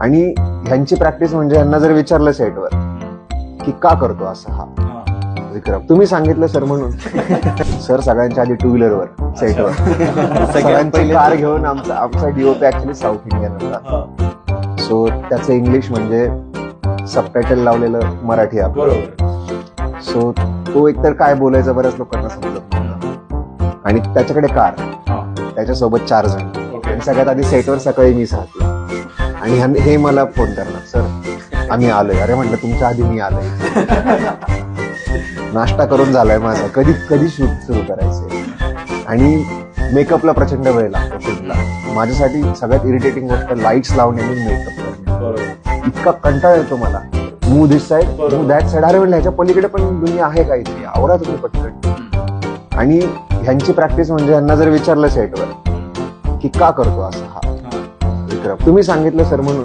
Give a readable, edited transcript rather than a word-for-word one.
आणि ह्यांची प्रॅक्टिस म्हणजे यांना जर विचारलं सेटवर की का करतो असं हा विक्रम, तुम्ही सांगितलं सर म्हणून सर सगळ्यांच्या आधी टू व्हीलरवर सेटवर सगळ्यांची कार घेऊन आमचा डीओपी ऍक्च्युली साऊथ इंडियन होता. सो त्याचं इंग्लिश म्हणजे सबटायटल लावलेलं मराठी आपलं. सो तो एकतर काय बोलायचं बऱ्याच लोकांना समजत नव्हतं आणि त्याच्याकडे कार, त्याच्यासोबत 4 जण आणि सगळ्यात आधी सेटवर सकाळी मी राहते आणि हे मला फोन करणार, सर आम्ही आलोय. अरे म्हटलं तुमच्या आधी मी आलोय, नाश्ता करून झालाय माझा, कधी शूट सुरू करायचंय. आणि मेकअपला प्रचंड वेळ लागतो शूटला. माझ्यासाठी सगळ्यात इरिटेटिंग गोष्ट लाईट्स लावणे आणि मेकअप करणे. इतका कंटाळा येतो मला. Move this side, move that side. अरे म्हणलं ह्याच्या पलीकडे पण दुनिया आहे काहीतरी, आवडा तुम्ही पटकन. आणि ह्यांची प्रॅक्टिस म्हणजे यांना जर विचारलं सेटवर की का करतो असं हा विक्रम, तुम्ही सांगितलं सर म्हणून